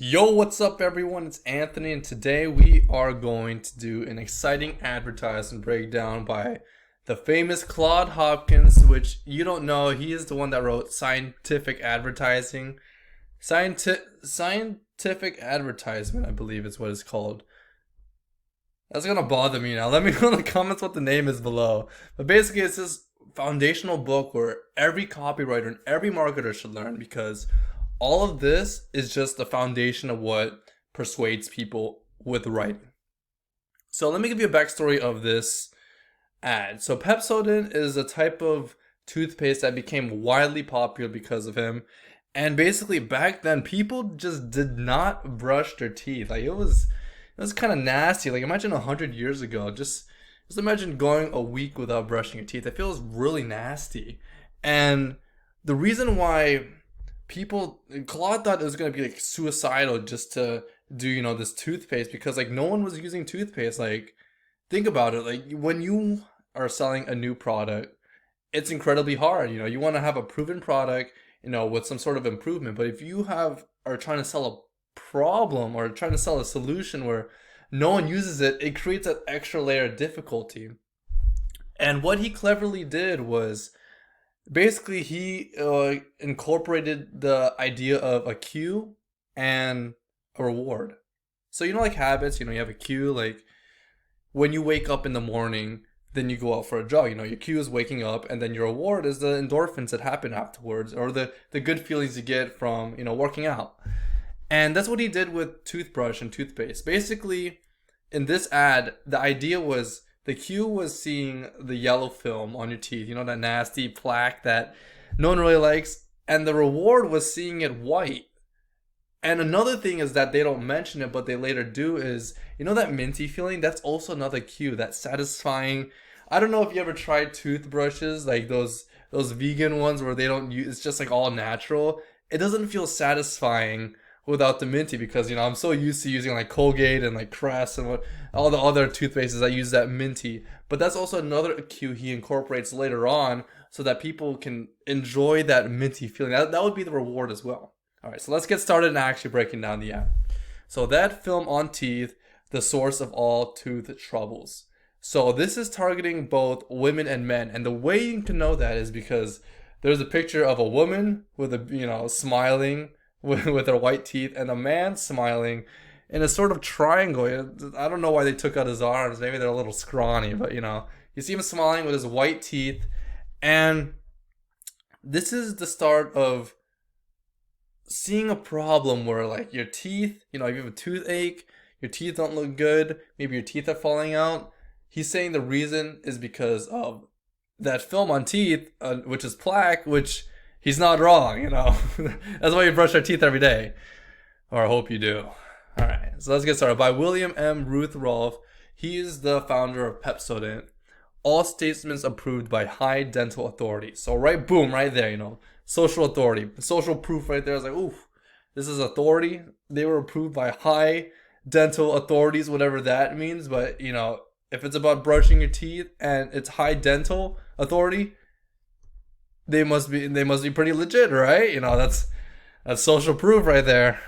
Yo, what's up, everyone? It's Anthony, and today we are going to do an exciting advertisement breakdown by the famous Claude Hopkins, which you don't know, he is the one that wrote Scientific Advertising. Scientific Advertisement, I believe is what it's called. That's gonna bother me now. Let me know in the comments what the name is below. But basically, it's this foundational book where every copywriter and every marketer should learn because all of this is just the foundation of what persuades people with writing. So let me give you a backstory of this ad. So Pepsodent is a type of toothpaste that became widely popular because of him. And basically back then people just did not brush their teeth. Like it was kind of nasty. Like imagine 100 years ago. Just imagine going a week without brushing your teeth. It feels really nasty. And the reason why Claude thought it was gonna be like suicidal just to do this toothpaste because like no one was using toothpaste. Like think about it, like when you are selling a new product, it's incredibly hard. You want to have a proven product, with some sort of improvement. But if you are trying to sell a problem or trying to sell a solution where no one uses it, it creates an extra layer of difficulty. And what he cleverly did was basically he incorporated the idea of a cue and a reward. So like habits, you have a cue, like when you wake up in the morning, then you go out for a jog. Your cue is waking up, and then your reward is the endorphins that happen afterwards, or the good feelings you get from working out. And that's what he did with toothbrush and toothpaste. Basically, in this ad, the idea was the cue was seeing the yellow film on your teeth, that nasty plaque that no one really likes. And the reward was seeing it white. And another thing is that they don't mention it, but they later do, is, that minty feeling? That's also another cue, that satisfying. I don't know if you ever tried toothbrushes, like those vegan ones where they don't use, it's just like all natural. It doesn't feel satisfying without the minty because I'm so used to using like Colgate and like Crest and all the other toothpastes that use that minty. But that's also another cue he incorporates later on so that people can enjoy that minty feeling. That would be the reward as well. All right, so let's get started and actually breaking down the ad. So that film on teeth, the source of all tooth troubles. So this is targeting both women and men, and the way you can know that is because there's a picture of a woman with a smiling with her white teeth, and a man smiling in a sort of triangle. I don't know why they took out his arms. Maybe they're a little scrawny, but you see him smiling with his white teeth. And this is the start of seeing a problem where like your teeth, if you have a toothache, your teeth don't look good, maybe your teeth are falling out. He's saying the reason is because of that film on teeth, which is plaque, which he's not wrong, That's why you brush our teeth every day. Or I hope you do. Alright, so let's get started. By William M. Ruth Rolfe. He is the founder of Pepsodent. All statements approved by high dental authority. So right there, social authority. Social proof right there. I was like, oof, this is authority. They were approved by high dental authorities, whatever that means. But, if it's about brushing your teeth and it's high dental authority, they must be pretty legit, right? That's social proof right there.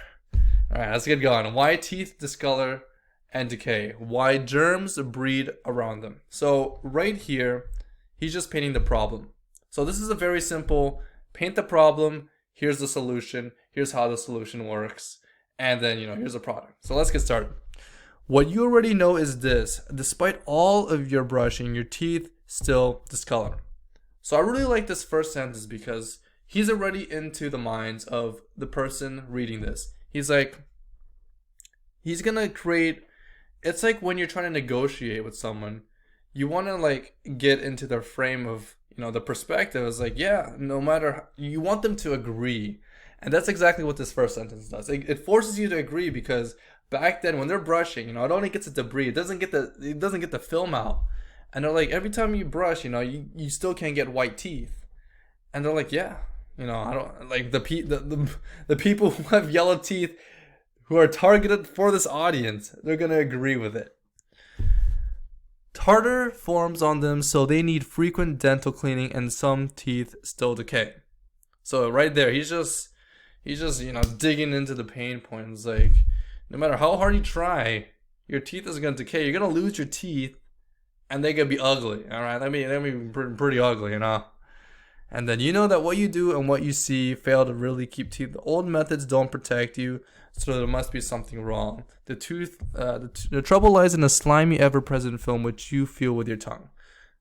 All right, let's get going. Why teeth discolor and decay? Why germs breed around them? So right here, he's just painting the problem. So this is a very simple, paint the problem, here's the solution, here's how the solution works, and then, here's the product. So let's get started. What you already know is this: despite all of your brushing, your teeth still discolor. So I really like this first sentence because he's already into the minds of the person reading this. He's gonna create, it's like when you're trying to negotiate with someone, you want to like get into their frame of, the perspective is like, yeah, no matter, you want them to agree. And that's exactly what this first sentence does. It forces you to agree because back then when they're brushing, it only gets the debris. It doesn't get the film out. And they're like, every time you brush, you still can't get white teeth. And they're like, yeah, I don't like the people who have yellow teeth who are targeted for this audience. They're gonna agree with it. Tartar forms on them, so they need frequent dental cleaning, and some teeth still decay. So right there, he's just He's just, digging into the pain points. Like, no matter how hard you try, your teeth is gonna decay. You're gonna lose your teeth, and they're gonna be ugly. All right, they're gonna be pretty ugly, And then you know that what you do and what you see fail to really keep teeth. The old methods don't protect you, so there must be something wrong. The trouble lies in the slimy, ever-present film which you feel with your tongue.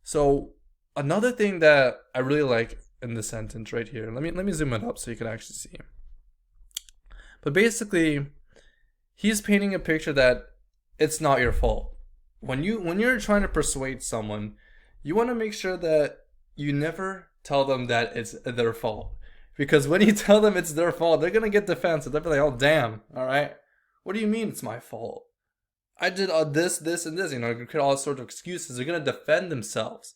So another thing that I really like in this sentence right here. Let me zoom it up so you can actually see. But basically, he's painting a picture that it's not your fault. When you're trying to persuade someone, you want to make sure that you never tell them that it's their fault. Because when you tell them it's their fault, they're going to get defensive. They'll be like, oh, damn, all right? What do you mean it's my fault? I did this, and this. You create all sorts of excuses. They're going to defend themselves.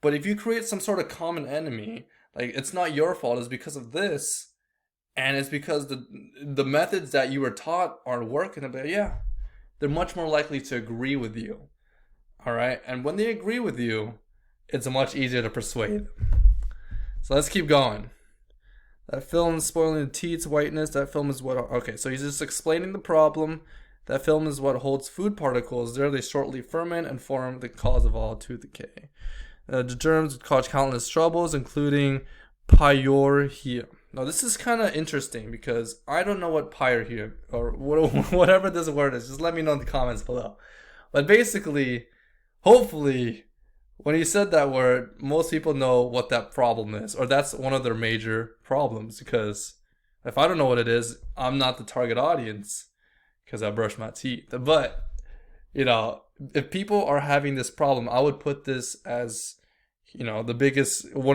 But if you create some sort of common enemy, like it's not your fault, it's because of this, and it's because the methods that you were taught aren't working, they'll be like, yeah, they're much more likely to agree with you. All right? And when they agree with you, it's much easier to persuade them. So let's keep going. That film is spoiling the teeth's whiteness. That film is what... Okay, so he's just explaining the problem. That film is what holds food particles. There they shortly ferment and form the cause of all tooth decay. The germs cause countless troubles, including pyorrhea. Now, this is kind of interesting because I don't know what pyorrhea, or whatever this word is. Just let me know in the comments below. But basically, hopefully, when he said that word, most people know what that problem is, or that's one of their major problems. Because if I don't know what it is, I'm not the target audience because I brush my teeth. But, if people are having this problem, I would put this as, one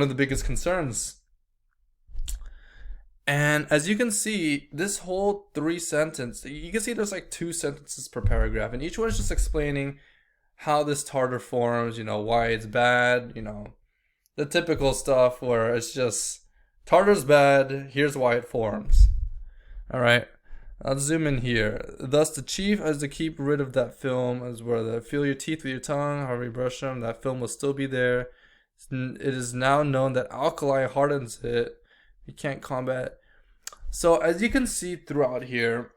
of the biggest concerns. And as you can see, this whole 3 sentence, you can see there's like 2 sentences per paragraph, and each one is just explaining how this tartar forms, why it's bad, the typical stuff where it's just tartar's bad, here's why it forms. All right. I'll zoom in here. Thus, the chief has to keep rid of that film, as where the feel your teeth with your tongue, however you brush them, that film will still be there. It is now known that alkali hardens it. You can't combat. So, as you can see throughout here,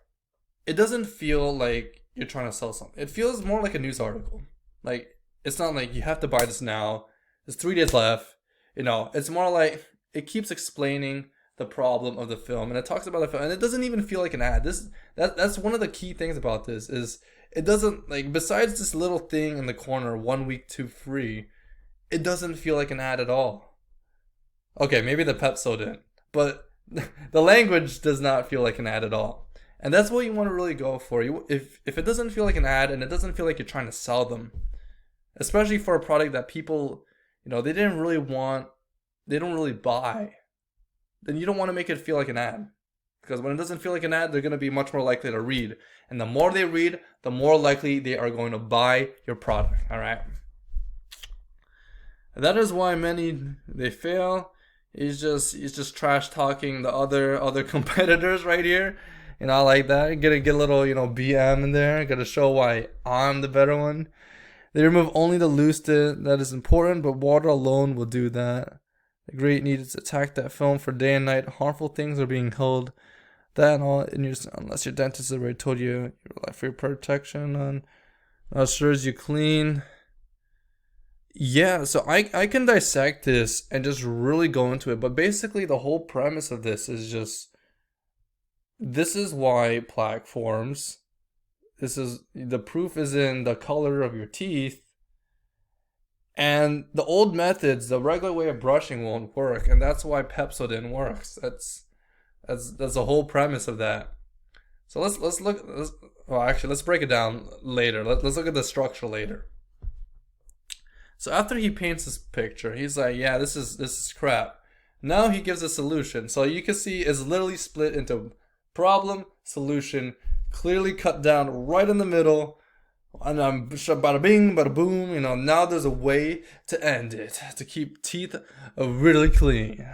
it doesn't feel like you're trying to sell something. It feels more like a news article. Like, it's not like you have to buy this now. There's 3 days left. It's more like it keeps explaining the problem of the film, and it talks about the film, and it doesn't even feel like an ad. That's one of the key things about this is it doesn't, like, besides this little thing in the corner, 1 week 2 free, it doesn't feel like an ad at all. Okay, maybe the Pepso didn't, but the language does not feel like an ad at all, and that's what you want to really go for. If it doesn't feel like an ad, and it doesn't feel like you're trying to sell them, especially for a product that people, they don't really buy, then you don't want to make it feel like an ad. Because when it doesn't feel like an ad, they're going to be much more likely to read. And the more they read, the more likely they are going to buy your product. All right? And that is why many, they fail. He's just trash talking the other competitors right here. I like that. Get a little, BM in there. Got to show why I'm the better one. They remove only the loose that is important, but water alone will do that. The great need is to attack that film for day and night. Harmful things are being held. That and all, unless your dentist has already told you your life for your protection and assures you clean. Yeah, so I can dissect this and just really go into it. But basically, the whole premise of this is this is why plaque forms. The proof is in the color of your teeth. And the old methods, the regular way of brushing won't work, and that's why Pepsodent works. That's the whole premise of that. So let's break it down later. Let's look at the structure later. So after he paints this picture, he's like, yeah, this is crap. Now he gives a solution. So you can see it's literally split into problem, solution, clearly cut down right in the middle. And bada bing, bada boom, now there's a way to end it, to keep teeth really clean.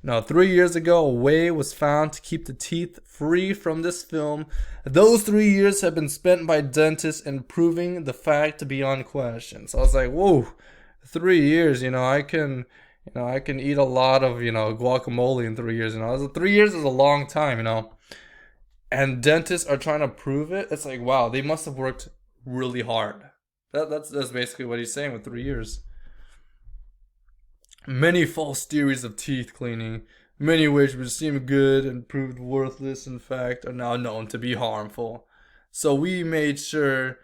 3 years ago, a way was found to keep the teeth free from this film. Those 3 years have been spent by dentists in proving the fact beyond question. So I was like, whoa, 3 years, I can, I can eat a lot of, guacamole in 3 years. 3 years is a long time. And dentists are trying to prove it. It's like, wow, they must have worked really hard. That's basically what he's saying with 3 years. Many false theories of teeth cleaning, many which would seem good and proved worthless, in fact, are now known to be harmful. So we made sure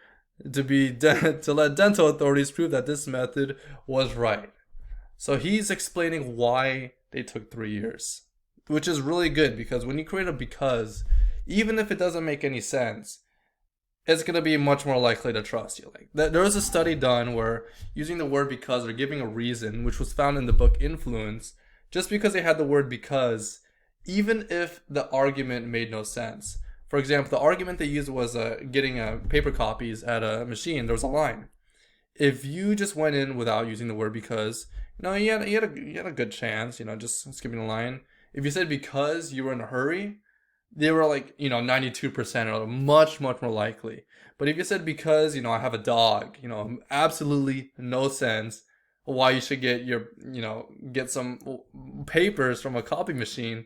to let dental authorities prove that this method was right. So he's explaining why they took 3 years, which is really good because when you create a because, even if it doesn't make any sense, it's going to be much more likely to trust you. Like there was a study done where using the word because or giving a reason, which was found in the book Influence, just because they had the word because, even if the argument made no sense. For example, the argument they used was getting paper copies at a machine. There was a line. If you just went in without using the word because, you had a good chance, just skipping the line. If you said because you were in a hurry, they were like, 92% or much, much more likely. But if you said because, I have a dog, absolutely no sense why you should get some papers from a copy machine.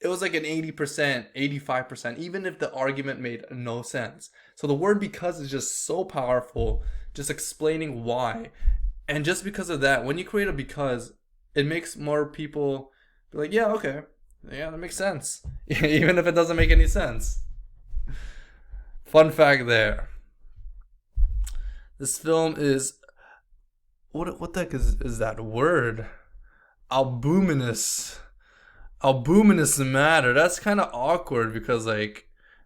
It was like an 80%, 85%, even if the argument made no sense. So the word because is just so powerful, just explaining why. And just because of that, when you create a because, it makes more people be like, yeah, okay. Yeah, that makes sense. Even if it doesn't make any sense. Fun fact there. This film is... What the heck is that word? Albuminous. Albuminous matter. That's kind of awkward because,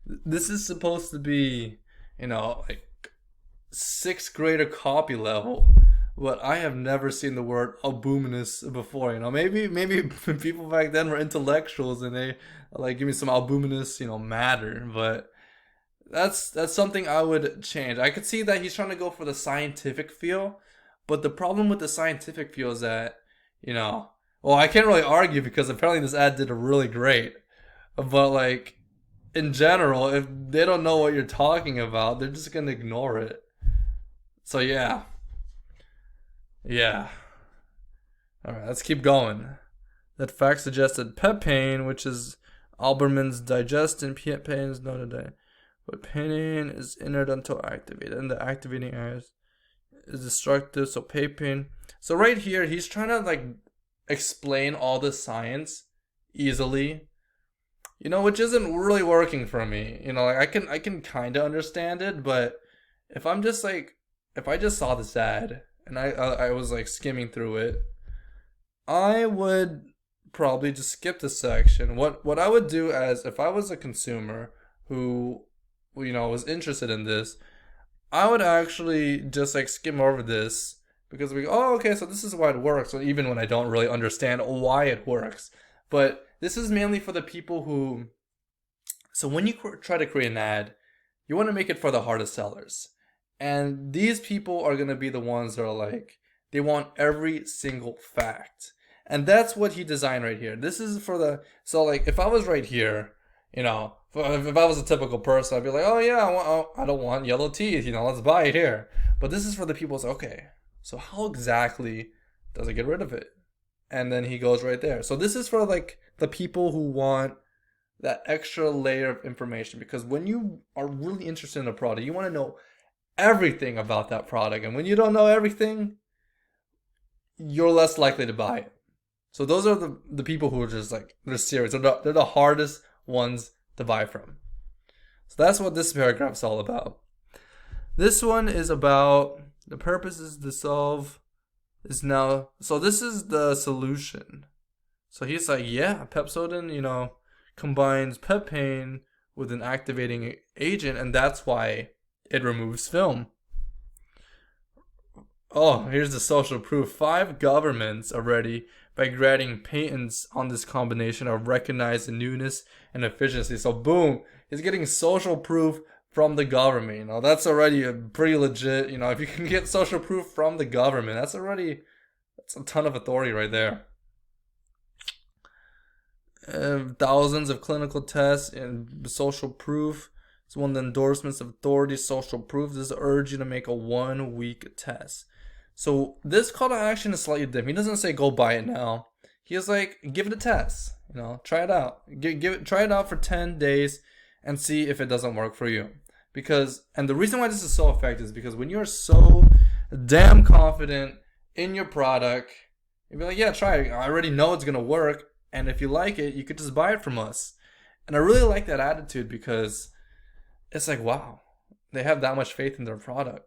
this is supposed to be, 6th grader copy level. But I have never seen the word albuminous before. Maybe people back then were intellectuals and they give me some albuminous, matter. But that's something I would change. I could see that he's trying to go for the scientific feel, but the problem with the scientific feel is that, well, I can't really argue because apparently this ad did really great. But in general, if they don't know what you're talking about, they're just gonna ignore it. So yeah. Yeah. Alright, let's keep going. That fact suggested papain, which is Alberman's digestin, papain is known today. But papain is inert until activated, and the activating areas is destructive, so papain. So right here, he's trying to explain all the science easily, which isn't really working for me. I can kind of understand it, but if I'm just if I just saw this ad and I was skimming through it, I would probably just skip this section. What I would do as if I was a consumer who was interested in this, I would actually just skim over this because okay, so this is why it works. So even when I don't really understand why it works, but this is mainly for the people who. So when you try to create an ad, you want to make it for the hardest sellers. And these people are going to be the ones that are they want every single fact. And that's what he designed right here. This is for the, so if I was right here, if I was a typical person, I'd be like, oh yeah, I don't want yellow teeth, let's buy it here. But this is for the people who's okay, so how exactly does it get rid of it? And then he goes right there. So this is for the people who want that extra layer of information, because when you are really interested in a product, you want to know everything about that product, and when you don't know everything, you're less likely to buy it. So those are the people who are just they're serious. They're the hardest ones to buy from. So that's what this paragraph is all about. This one is about the purpose is to solve is now. So this is the solution. So he's yeah, Pepsodent, combines papain with an activating agent, and that's why it removes film. Oh, here's the social proof. 5 governments already, by granting patents on this combination, have recognized the newness and efficiency. So boom, he's getting social proof from the government. That's already a pretty legit, if you can get social proof from the government, that's a ton of authority right there. Thousands of clinical tests and social proof. It's one of the endorsements of authority, social proof. This urge you to make a 1-week test. So this call to action is slightly different. He doesn't say go buy it now. He's like, give it a test. Try it out. Try it out for 10 days and see if it doesn't work for you. And the reason why this is so effective is because when you're so damn confident in your product, you'll be like, yeah, try it. I already know it's gonna work, and if you like it, you could just buy it from us. And I really like that attitude because it's like, wow, they have that much faith in their product.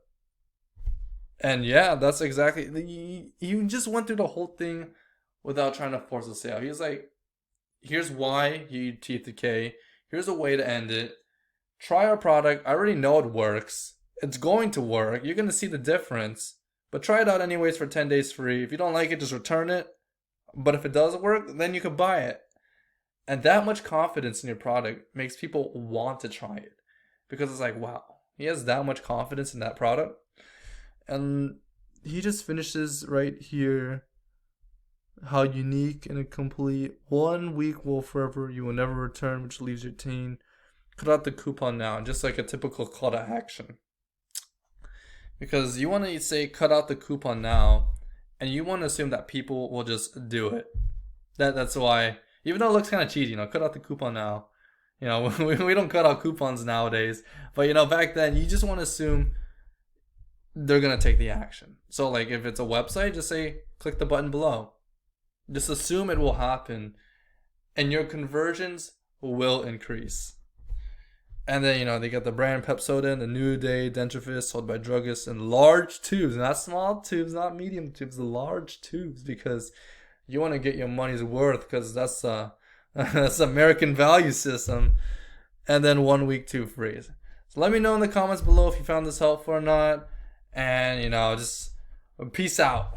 And yeah, that's exactly, you just went through the whole thing without trying to force a sale. He's like, here's why you eat teeth decay. Here's a way to end it. Try our product. I already know it works. It's going to work. You're going to see the difference. But try it out anyways for 10 days free. If you don't like it, just return it. But if it does work, then you can buy it. And that much confidence in your product makes people want to try it. Because it's like, wow, he has that much confidence in that product. And he just finishes right here. How unique and complete. 1 week will forever. You will never return, which leaves your teen. Cut out the coupon now, just like a typical call to action. Because you want to say cut out the coupon now, and you want to assume that people will just do it. That's why, even though it looks kind of cheesy, cut out the coupon now. We don't cut out coupons nowadays. But back then, you just want to assume they're gonna take the action. So like if it's a website, just say click the button below. Just assume it will happen, and your conversions will increase. And then, they got the brand Pepsodent, the New Day dentifrice sold by druggists in large tubes, not small tubes, not medium tubes, the large tubes, because you want to get your money's worth, because that's that's American value system. And then 1 week tube free. So let me know in the comments below if you found this helpful or not. And, just peace out.